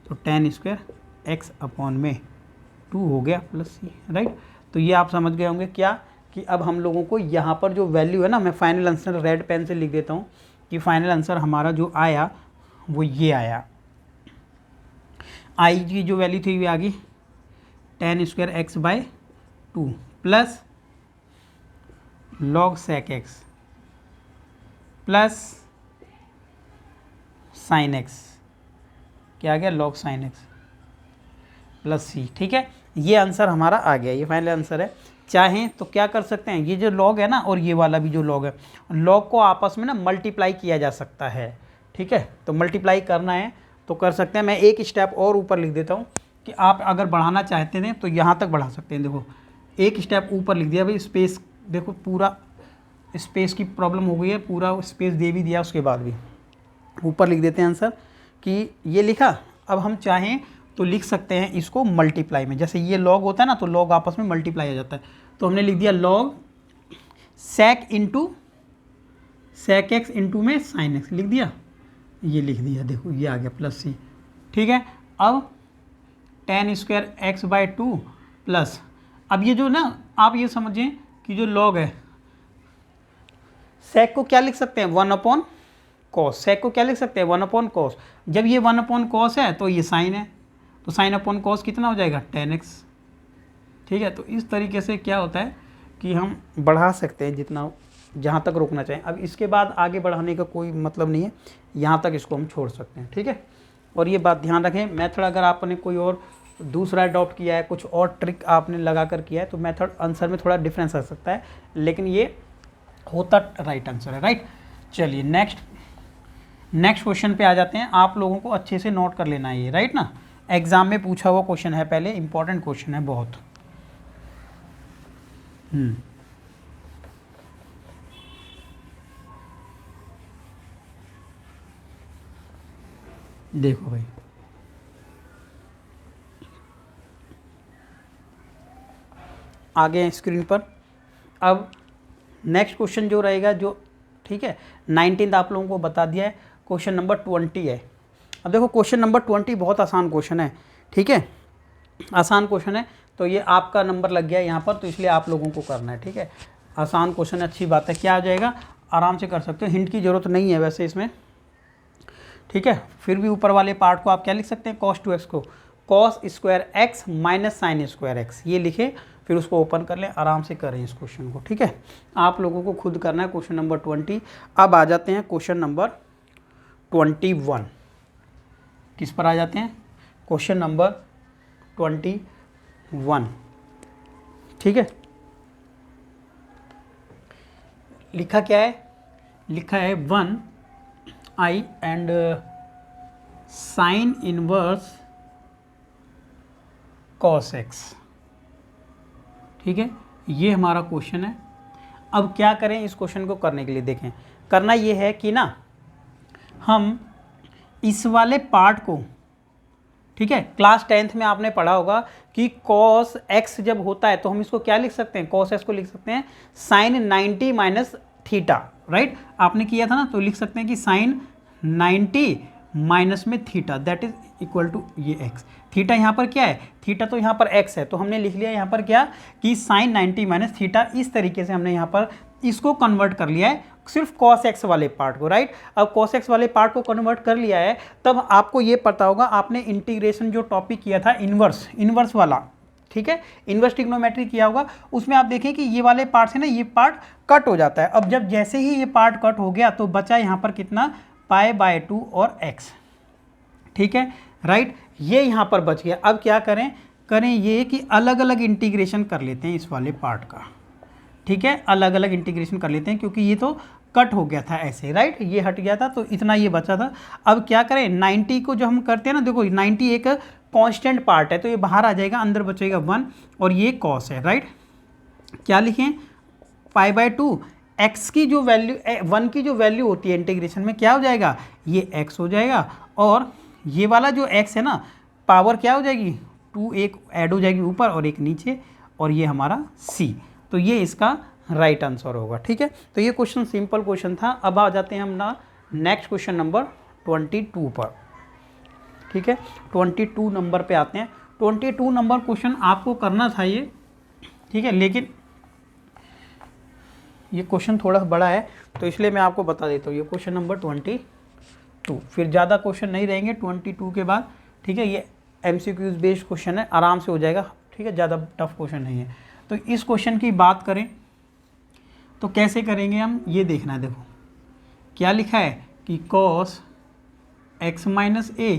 तो tan स्क्वायर x अपॉन में 2 हो गया प्लस c, राइट। तो ये आप समझ गए होंगे क्या, कि अब हम लोगों को यहाँ पर जो वैल्यू है ना, मैं फाइनल आंसर रेड पेन से लिख देता हूँ कि फाइनल आंसर हमारा जो आया वो ये आया। आई की जो वैल्यू थी वो आ गई tan square x by 2 plus log sec x plus sine x, क्या आ गया, log sine x plus C, ठीक है। ये आंसर हमारा आ गया, ये फाइनल आंसर है। चाहें तो क्या कर सकते हैं, ये जो log है ना और ये वाला भी जो log है, log को आपस में ना मल्टीप्लाई किया जा सकता है, ठीक है। तो मल्टीप्लाई करना है तो कर सकते हैं। मैं एक स्टेप और ऊपर लिख देता हूँ कि आप अगर बढ़ाना चाहते हैं तो यहाँ तक बढ़ा सकते हैं। देखो एक स्टेप ऊपर लिख दिया भाई, स्पेस देखो पूरा स्पेस की प्रॉब्लम हो गई है, पूरा स्पेस दे भी दिया, उसके बाद भी ऊपर लिख देते हैं आंसर कि ये लिखा। अब हम चाहें तो लिख सकते हैं इसको मल्टीप्लाई में, जैसे ये log होता है ना, तो log आपस में मल्टीप्लाई आ जाता है, तो हमने लिख दिया log sec into sec x into में sin x लिख दिया, ये लिख दिया, देखो ये आ गया प्लस सी, ठीक है। अब tan square x by 2 plus, अब ये जो ना आप ये समझें कि जो log है, sec को क्या लिख सकते हैं, 1/cos, sec को क्या लिख सकते हैं, 1/cos। जब ये 1/cos है तो ये साइन है, तो साइन अपॉन कॉस कितना हो जाएगा, tan x, ठीक है। तो इस तरीके से क्या होता है कि हम बढ़ा सकते हैं जितना, जहाँ तक रोकना चाहें। अब इसके बाद आगे बढ़ाने का कोई मतलब नहीं है, यहाँ तक इसको हम छोड़ सकते हैं, ठीक है। और ये बात ध्यान रखें, मेथड अगर आपने कोई और दूसरा अडॉप्ट किया है, कुछ और ट्रिक आपने लगा कर किया है, तो मेथड आंसर में थोड़ा डिफरेंस आ सकता है, लेकिन ये होता राइट आंसर है, राइट। चलिए नेक्स्ट क्वेश्चन पे आ जाते हैं। आप लोगों को अच्छे से नोट कर लेना है ये, राइट ना, एग्जाम में पूछा हुआ क्वेश्चन है, पहले इंपॉर्टेंट क्वेश्चन है बहुत। देखो भाई, आगे हैं स्क्रीन पर। अब नेक्स्ट क्वेश्चन जो रहेगा, जो ठीक है 19 आप लोगों को बता दिया है, क्वेश्चन नंबर 20 है। अब देखो क्वेश्चन नंबर 20 बहुत आसान क्वेश्चन है, ठीक है, आसान क्वेश्चन है, तो ये आपका नंबर लग गया है यहाँ पर, तो इसलिए आप लोगों को करना है, ठीक है। आसान क्वेश्चन है, अच्छी बात है, क्या आ जाएगा, आराम से कर सकते हो, हिंट की ज़रूरत नहीं है वैसे इसमें, ठीक है। फिर भी ऊपर वाले पार्ट को आप क्या लिख सकते हैं, cos 2x को cos square x minus sine square x, ये लिखे, फिर उसको ओपन कर लें, आराम से करें इस क्वेश्चन को, ठीक है। आप लोगों को खुद करना है क्वेश्चन नंबर 20। अब आ जाते हैं क्वेश्चन नंबर 21, किस पर आ जाते हैं, क्वेश्चन नंबर 21, ठीक है। लिखा क्या है, लिखा है 1 I and sine inverse cos x. ठीक है, ये हमारा क्वेश्चन है। अब क्या करें इस क्वेश्चन को करने के लिए, देखें करना ये है कि ना हम इस वाले पार्ट को, ठीक है, क्लास 10th में आपने पढ़ा होगा कि cos x जब होता है तो हम इसको क्या लिख सकते हैं, cos x को लिख सकते हैं sin 90 माइनस थीटा, राइट। आपने किया था ना, तो लिख सकते हैं कि sin 90 माइनस में theta that is equal to ये x। थीटा यहाँ पर क्या है, थीटा तो यहाँ पर x है, तो हमने लिख लिया यहाँ पर क्या कि sin 90 माइनस थीटा। इस तरीके से हमने यहाँ पर इसको कन्वर्ट कर लिया है सिर्फ cos x वाले पार्ट को, राइट। अब cos x वाले पार्ट को कन्वर्ट कर लिया है, तब आपको ये पता होगा, आपने इंटीग्रेशन जो टॉपिक किया था इनवर्स वाला, ठीक है, इनवर्स ट्रिग्नोमेट्री किया होगा, उसमें आप देखें कि ये वाले पार्ट से ना ये पार्ट कट हो जाता है। अब जब जैसे ही ये पार्ट कट हो गया तो बचा यहाँ पर कितना, π/2 और x, ठीक है, राइट, ये यहाँ पर बच गया। अब क्या करें ये कि अलग अलग इंटीग्रेशन कर लेते हैं इस वाले पार्ट का, ठीक है, अलग अलग इंटीग्रेशन कर लेते हैं क्योंकि ये तो कट हो गया था ऐसे, राइट, ये हट गया था तो इतना ये बचा था। अब क्या करें, 90 को जो हम करते हैं ना, देखो 90 एक कांस्टेंट पार्ट है तो ये बाहर आ जाएगा, अंदर बचेगा 1 और ये कॉस है, राइट। क्या लिखें, π/2 x की जो वैल्यू 1 की जो वैल्यू होती है इंटीग्रेशन में क्या हो जाएगा, ये x हो जाएगा, और ये वाला जो x है ना पावर क्या हो जाएगी 2, एक ऐड हो जाएगी ऊपर और एक नीचे, और ये हमारा c, तो ये इसका राइट आंसर होगा। ठीक है, तो ये क्वेश्चन सिंपल क्वेश्चन था। अब आ जाते हैं हम ना नेक्स्ट क्वेश्चन नंबर 22 पर। ठीक है, 22 नंबर पे आते हैं। 22 नंबर क्वेश्चन आपको करना था ये, ठीक है, लेकिन ये क्वेश्चन थोड़ा बड़ा है तो इसलिए मैं आपको बता देता हूँ। ये क्वेश्चन नंबर 22, फिर ज़्यादा क्वेश्चन नहीं रहेंगे 22 के बाद। ठीक है, ये MCQs बेस्ड क्वेश्चन है, आराम से हो जाएगा। ठीक है, ज़्यादा टफ क्वेश्चन नहीं है। तो इस क्वेश्चन की बात करें तो कैसे करेंगे हम, ये देखना है। देखो क्या लिखा है कि cos x minus a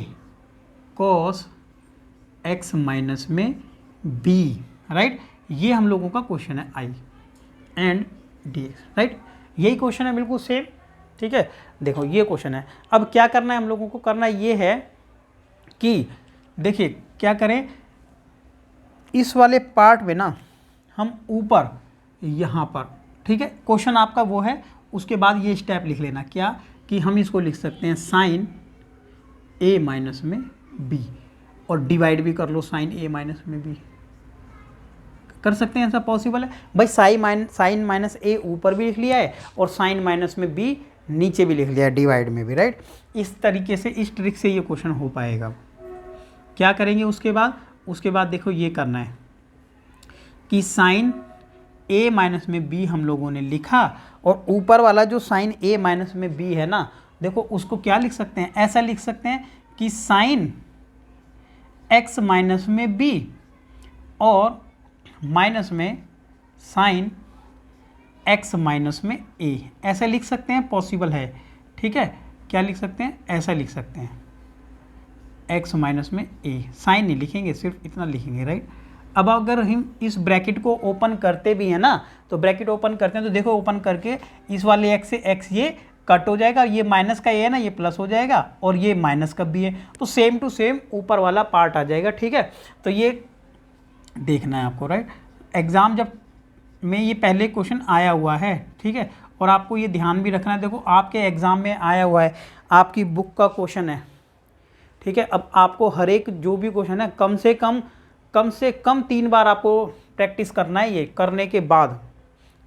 cos x minus में b, राइट, ये हम लोगों का क्वेश्चन है i एंड dx, राइट, यही क्वेश्चन है बिल्कुल सेम। ठीक है, देखो ये क्वेश्चन है। अब क्या करना है हम लोगों को, करना ये है कि देखिए क्या करें, इस वाले पार्ट में ना हम ऊपर यहाँ पर, ठीक है, क्वेश्चन आपका वो है, उसके बाद ये स्टेप लिख लेना क्या कि हम इसको लिख सकते हैं साइन a माइनस में b, और डिवाइड भी कर लो साइन a माइनस में b, कर सकते हैं, ऐसा पॉसिबल है भाई। साइन माइनस a ऊपर भी लिख लिया है और साइन माइनस में b नीचे भी लिख लिया है, डिवाइड में भी, राइट। इस तरीके से, इस ट्रिक से ये क्वेश्चन हो पाएगा। क्या करेंगे उसके बाद देखो ये करना है कि साइन a माइनस में b हम लोगों ने लिखा, और ऊपर वाला जो साइन a माइनस में b है ना, देखो उसको क्या लिख सकते हैं, ऐसा लिख सकते हैं कि साइन x माइनस में b और माइनस में साइन x माइनस में a, ऐसे लिख सकते हैं, पॉसिबल है। ठीक है, क्या लिख सकते हैं, ऐसा लिख सकते हैं x माइनस में a, साइन नहीं लिखेंगे, सिर्फ इतना लिखेंगे, राइट। अब अगर हम इस ब्रैकेट को ओपन करते भी हैं ना, तो ब्रैकेट ओपन करते हैं तो देखो ओपन करके इस वाले x से x ये कट हो जाएगा, ये माइनस का ये है ना, ये प्लस हो जाएगा, और ये माइनस का भी है, तो सेम टू सेम ऊपर वाला पार्ट आ जाएगा। ठीक है, तो ये देखना है आपको, राइट। एग्ज़ाम जब में ये पहले क्वेश्चन आया हुआ है, ठीक है, और आपको ये ध्यान भी रखना है। देखो आपके एग्ज़ाम में आया हुआ है, आपकी बुक का क्वेश्चन है, ठीक है। अब आपको हर एक जो भी क्वेश्चन है कम से कम 3 बार आपको प्रैक्टिस करना है, ये करने के बाद,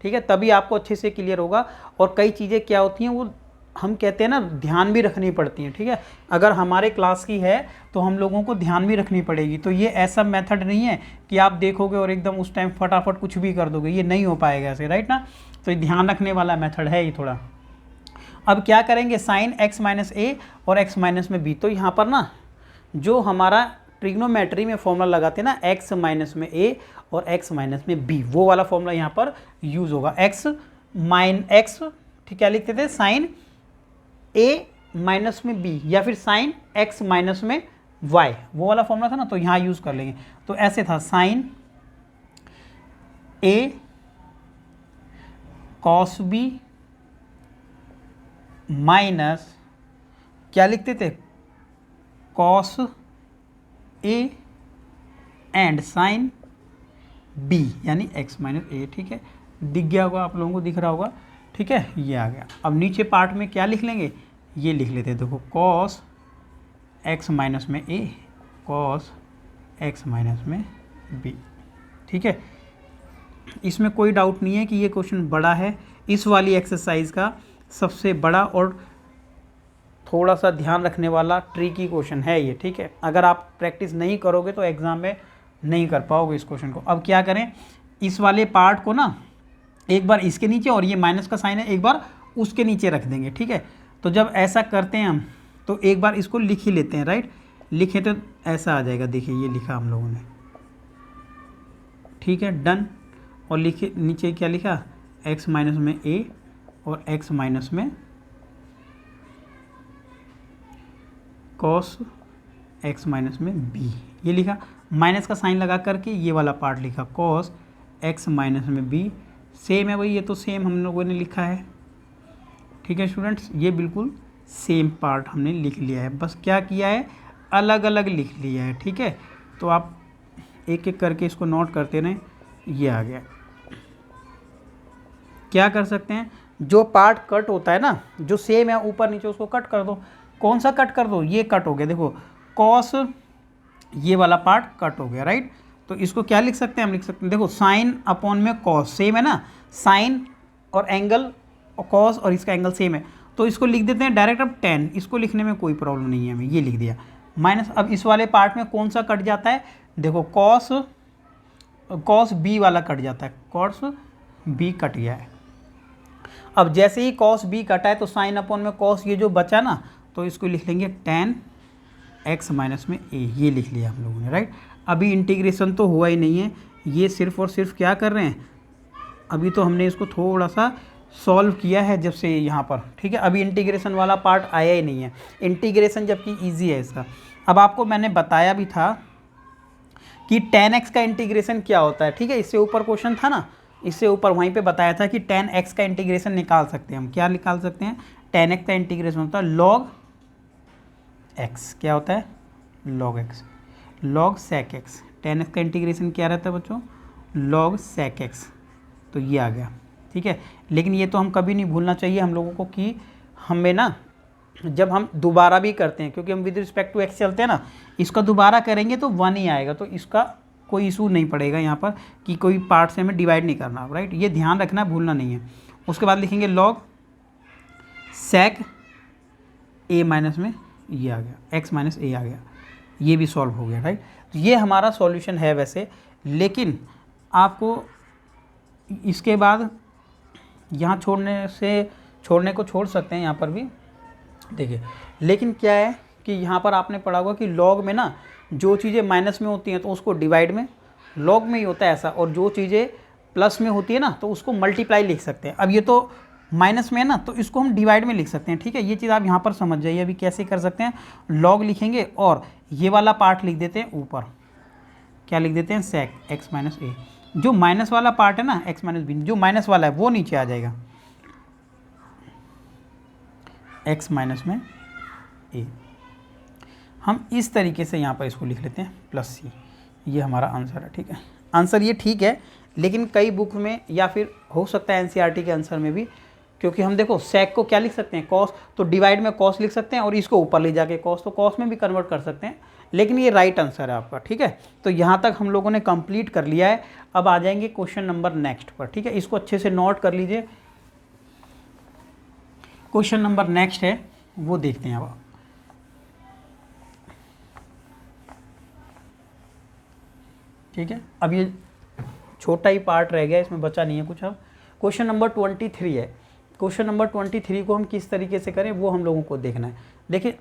ठीक है, तभी आपको अच्छे से क्लियर होगा। और कई चीज़ें क्या होती हैं वो हम कहते हैं ना, ध्यान भी रखनी पड़ती हैं। ठीक है, अगर हमारे क्लास की है तो हम लोगों को ध्यान भी रखनी पड़ेगी। तो ये ऐसा मेथड नहीं है कि आप देखोगे और एकदम उस टाइम फटाफट कुछ भी कर दोगे, ये नहीं हो पाएगा ऐसे, राइट ना। तो ये ध्यान रखने वाला मेथड है ये थोड़ा। अब क्या करेंगे, साइन x माइनस a और x माइनस में b, तो यहाँ पर ना जो हमारा ट्रिग्नोमेट्री में फॉर्मूला लगाते हैं ना, x माइनस में a और x माइनस में b, वो वाला फॉर्मूला यहाँ पर यूज़ होगा। x, ठीक, क्या लिखते थे, साइन a माइनस में b, या फिर साइन x माइनस में y, वो वाला फॉर्मूला था ना, तो यहाँ यूज़ कर लेंगे। तो ऐसे था sine a cos b minus क्या लिखते थे, cos A and sine B यानी x माइनस ए। ठीक है, दिख गया होगा आप लोगों को, दिख रहा होगा। ठीक है, ये आ गया। अब नीचे पार्ट में क्या लिख लेंगे, ये लिख लेते हैं, देखो कॉस x माइनस में ए, कॉस x माइनस में बी। ठीक है, इसमें कोई डाउट नहीं है कि ये क्वेश्चन बड़ा है। इस वाली एक्सरसाइज का सबसे बड़ा और थोड़ा सा ध्यान रखने वाला ट्रिकी क्वेश्चन है ये। ठीक है, अगर आप प्रैक्टिस नहीं करोगे तो एग्ज़ाम में नहीं कर पाओगे इस क्वेश्चन को। अब क्या करें, इस वाले पार्ट को ना एक बार इसके नीचे, और ये माइनस का साइन है, एक बार उसके नीचे रख देंगे। ठीक है, तो जब ऐसा करते हैं हम तो एक बार इसको लिख ही लेते हैं, राइट। लिखे तो ऐसा आ जाएगा, देखिए ये लिखा हम लोगों ने। ठीक है, डन। और लिखे नीचे क्या लिखा, x माइनस में a और x माइनस में कॉस x माइनस में b, ये लिखा। माइनस का साइन लगा करके ये वाला पार्ट लिखा, कॉस x माइनस में b। सेम है भाई, ये तो सेम हम लोगों ने लिखा है। ठीक है स्टूडेंट्स, ये बिल्कुल सेम पार्ट हमने लिख लिया है, बस क्या किया है, अलग अलग लिख लिया है। ठीक है, तो आप एक एक करके इसको नोट करते रहें। ये आ गया। क्या कर सकते हैं, जो पार्ट कट होता है ना, जो सेम है ऊपर नीचे, उसको कट कर दो। कौन सा कट कर दो, ये कट हो गया, देखो कॉस, ये वाला पार्ट कट हो गया, राइट। तो इसको क्या लिख सकते हैं, हम लिख सकते हैं, देखो साइन अपॉन में कॉस, सेम है ना, साइन और एंगल और कॉस और इसका एंगल सेम है, तो इसको लिख देते हैं डायरेक्ट। अब 10, इसको लिखने में कोई प्रॉब्लम नहीं है, हमें ये लिख दिया माइनस। अब इस वाले पार्ट में कौन सा कट जाता है, देखो कॉस बी वाला कट जाता है, कॉस बी कट गया है। अब जैसे ही कॉस बी कटा है तो साइन अपॉन में कॉस, ये जो बचा ना, तो इसको लिख लेंगे tan x माइनस में a, ये लिख लिया हम लोगों ने, राइट। अभी इंटीग्रेशन तो हुआ ही नहीं है, ये सिर्फ और सिर्फ क्या कर रहे हैं, अभी तो हमने इसको थोड़ा सा सॉल्व किया है जब से यहाँ पर। ठीक है, अभी इंटीग्रेशन वाला पार्ट आया ही नहीं है, इंटीग्रेशन जबकि ईजी है इसका। अब आपको मैंने बताया भी था कि tan x का इंटीग्रेशन क्या होता है। ठीक है, इससे ऊपर क्वेश्चन था ना, इससे ऊपर वहीं पे बताया था कि tan x का इंटीग्रेशन निकाल सकते हैं हम। क्या निकाल सकते हैं, tan x का इंटीग्रेशन होता है log x। क्या होता है, log x, log sec x। tan x का इंटीग्रेशन क्या रहता है बच्चों, log sec x। तो ये आ गया। ठीक है, लेकिन ये तो हम कभी नहीं भूलना चाहिए हम लोगों को कि हमें ना, जब हम दोबारा भी करते हैं, क्योंकि हम विद रिस्पेक्ट टू एक्स चलते हैं ना, इसका दोबारा करेंगे तो 1 ही आएगा, तो इसका कोई इशू नहीं पड़ेगा यहाँ पर कि कोई पार्ट से हमें डिवाइड नहीं करना, राइट। ये ध्यान रखना, भूलना नहीं है। उसके बाद लिखेंगे log sec a माइनस में ये आ गया, x माइनस a आ गया, ये भी सॉल्व हो गया, राइट। तो ये हमारा सॉल्यूशन है वैसे, लेकिन आपको इसके बाद यहाँ छोड़ने को छोड़ सकते हैं यहाँ पर भी, देखिए। लेकिन क्या है कि यहाँ पर आपने पढ़ा होगा कि लॉग में ना जो चीज़ें माइनस में होती हैं तो उसको डिवाइड में लॉग में ही होता है ऐसा, और जो चीज़ें प्लस में होती है ना तो उसको मल्टीप्लाई लिख सकते हैं। अब ये तो माइनस में है ना, तो इसको हम डिवाइड में लिख सकते हैं। ठीक है, ये चीज़ आप यहाँ पर समझ जाइए। अभी कैसे कर सकते हैं, लॉग लिखेंगे और ये वाला पार्ट लिख देते हैं ऊपर, क्या लिख देते हैं, सेक एक्स माइनस ए। जो माइनस वाला पार्ट है ना, एक्स माइनस बी, जो माइनस वाला है वो नीचे आ जाएगा, एक्स माइनस में ए। हम इस तरीके से यहाँ पर इसको लिख लेते हैं प्लस सी, ये हमारा आंसर है। ठीक है, आंसर ये ठीक है, लेकिन कई बुक में या फिर हो सकता है एनसीईआरटी के आंसर में भी, क्योंकि हम देखो सेक को क्या लिख सकते हैं, कॉस, तो डिवाइड में कॉस लिख सकते हैं और इसको ऊपर ले जाके कॉस, तो कॉस में भी कन्वर्ट कर सकते हैं, लेकिन ये राइट आंसर है आपका। ठीक है, तो यहाँ तक हम लोगों ने कंप्लीट कर लिया है। अब आ जाएंगे क्वेश्चन नंबर नेक्स्ट पर। ठीक है, इसको अच्छे से नोट कर लीजिए। क्वेश्चन नंबर नेक्स्ट है वो देखते हैं अब। ठीक है, अब ये छोटा ही पार्ट रह गया, इसमें बचा नहीं है कुछ। अब क्वेश्चन नंबर 23 है। क्वेश्चन नंबर 23 को हम किस तरीके से करें वो हम लोगों को देखना है। देखिए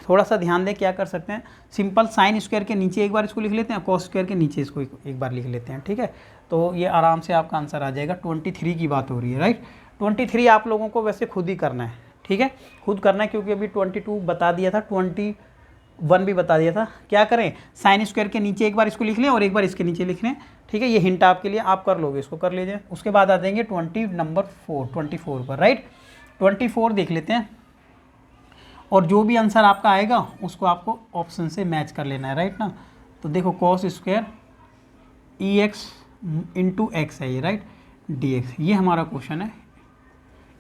थोड़ा सा ध्यान दें, क्या कर सकते हैं, सिंपल साइन स्क्वायर के नीचे एक बार इसको लिख लेते हैं, कॉस स्क्वायर के नीचे इसको एक बार लिख लेते हैं। ठीक है, तो ये आराम से आपका आंसर आ जाएगा। 23 की बात हो रही है, राइट। 23 आप लोगों को वैसे खुद ही करना है। ठीक है, खुद करना है, क्योंकि अभी 22 बता दिया था, 21 भी बता दिया था। क्या करें, साइन स्क्वायर के नीचे एक बार इसको लिख लें और एक बार इसके नीचे लिख लें। ठीक है, ये हिंट आपके लिए, आप कर लोगे, इसको कर लीजिए। उसके बाद आ जाएंगे 24 पर, राइट। 24 देख लेते हैं। और जो भी आंसर आपका आएगा उसको आपको ऑप्शन से मैच कर लेना है, राइट ना। तो देखो कॉस स्क्वायर ई एक्स इंटू एक्स है ये, राइट, डी एक्स, ये हमारा क्वेश्चन है।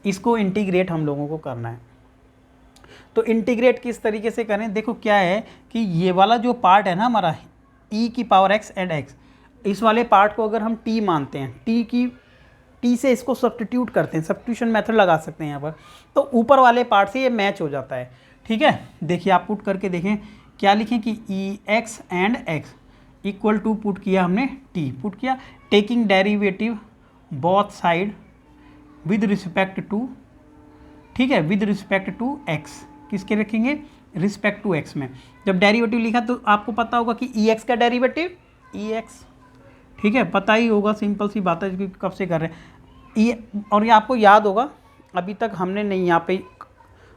इसको इंटीग्रेट हम लोगों को करना है। तो इंटीग्रेट किस तरीके से करें, देखो क्या है कि ये वाला जो पार्ट है ना हमारा e की पावर x एंड x, इस वाले पार्ट को अगर हम t मानते हैं, t से इसको सब्स्टिट्यूट करते हैं, सब्स्टिट्यूशन मेथड लगा सकते हैं यहाँ पर, तो ऊपर वाले पार्ट से ये मैच हो जाता है। ठीक है, देखिए आप पुट करके देखें, क्या लिखें कि e x and x equal to, put किया हमने t, पुट किया, taking derivative both side with respect to, ठीक है, विद रिस्पेक्ट टू x, किसके रखेंगे, रिस्पेक्ट टू x में। जब डेरिवेटिव लिखा तो आपको पता होगा कि ई एक्स का डेरिवेटिव ई एक्स, ठीक है, पता ही होगा, सिंपल सी बात है क्योंकि कब से कर रहे हैं ई। और ये आपको याद होगा, अभी तक हमने नहीं यहाँ पे,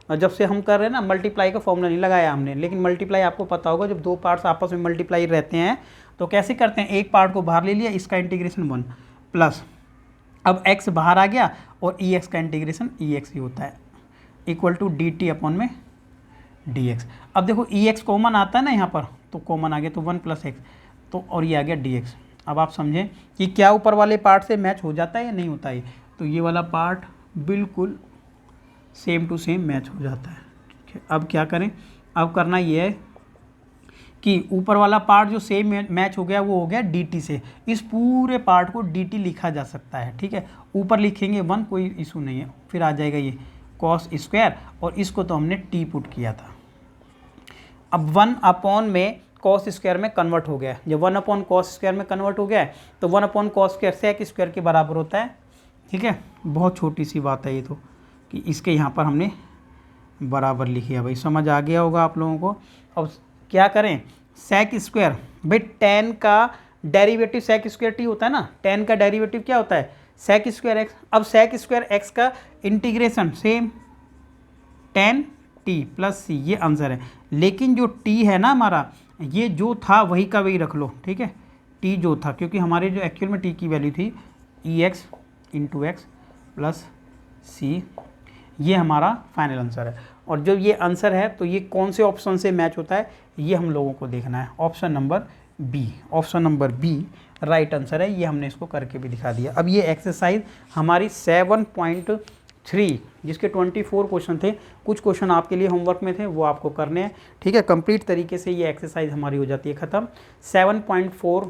जब से हम कर रहे हैं ना, मल्टीप्लाई का फॉर्मूला नहीं लगाया हमने, लेकिन मल्टीप्लाई आपको पता होगा, जब दो पार्ट्स आपस में मल्टीप्लाई रहते हैं तो कैसे करते हैं, एक पार्ट को बाहर ले लिया, इसका इंटीग्रेशन 1 प्लस, अब x बाहर आ गया और ई एक्स का इंटीग्रेशन ई एक्स ही होता है, equal to d t upon में डी एक्स। अब देखो ई एक्स कॉमन आता है ना यहाँ पर, तो कॉमन आ गया, तो 1 प्लस एक्स, तो और ये आ गया डी एक्स। अब आप समझें कि क्या ऊपर वाले पार्ट से मैच हो जाता है या नहीं होता है, तो ये वाला पार्ट बिल्कुल सेम टू सेम मैच हो जाता है। ठीक है, अब क्या करें, अब करना ये है कि ऊपर वाला पार्ट जो सेम मैच हो गया वो हो गया dt से, इस पूरे पार्ट को dt लिखा जा सकता है। ठीक है, ऊपर लिखेंगे 1, कोई इशू नहीं है, फिर आ जाएगा ये कॉस स्क्वायर, और इसको तो हमने t पुट किया था। अब 1 अपॉन में कॉस स्क्वायर में कन्वर्ट हो गया, जब 1 अपॉन कॉस स्क्वायर में कन्वर्ट हो गया है तो 1 upon cos square sec square के बराबर होता है। ठीक है, बहुत छोटी सी बात है ये तो, कि इसके यहाँ पर हमने बराबर लिखी है, भाई समझ आ गया होगा आप लोगों को। अब क्या करें, सेक स्क्वायर, भाई टेन का डेरिवेटिव सेक स्क्वायर टी होता है ना, टेन का डेरिवेटिव क्या होता है, सेक स्क्वायर एक्स। अब सेक स्क्वायर एक्स का integration same tan t plus c, ये आंसर है। लेकिन जो टी है ना हमारा, ये जो था वही का वही रख लो, ठीक है, टी जो था, क्योंकि हमारे जो एक्चुअल में टी की वैल्यू थी ई x into x plus c, ये हमारा फाइनल आंसर है। और जब ये आंसर है तो ये कौन से ऑप्शन से मैच होता है, ये हम लोगों को देखना है। Option number B, option number B right answer है, ये हमने इसको करके भी दिखा दिया। अब ये एक्सरसाइज हमारी 7.3 जिसके 24 क्वेश्चन थे, कुछ क्वेश्चन आपके लिए होमवर्क में थे, वो आपको करने हैं। ठीक है, कंप्लीट तरीके से ये एक्सरसाइज हमारी हो जाती है ख़त्म। 7.4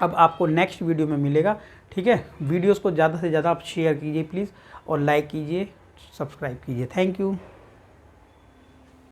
अब आपको नेक्स्ट वीडियो में मिलेगा। ठीक है, वीडियोस को ज़्यादा से ज़्यादा आप शेयर कीजिए प्लीज़, और लाइक कीजिए, सब्सक्राइब कीजिए। Thank you.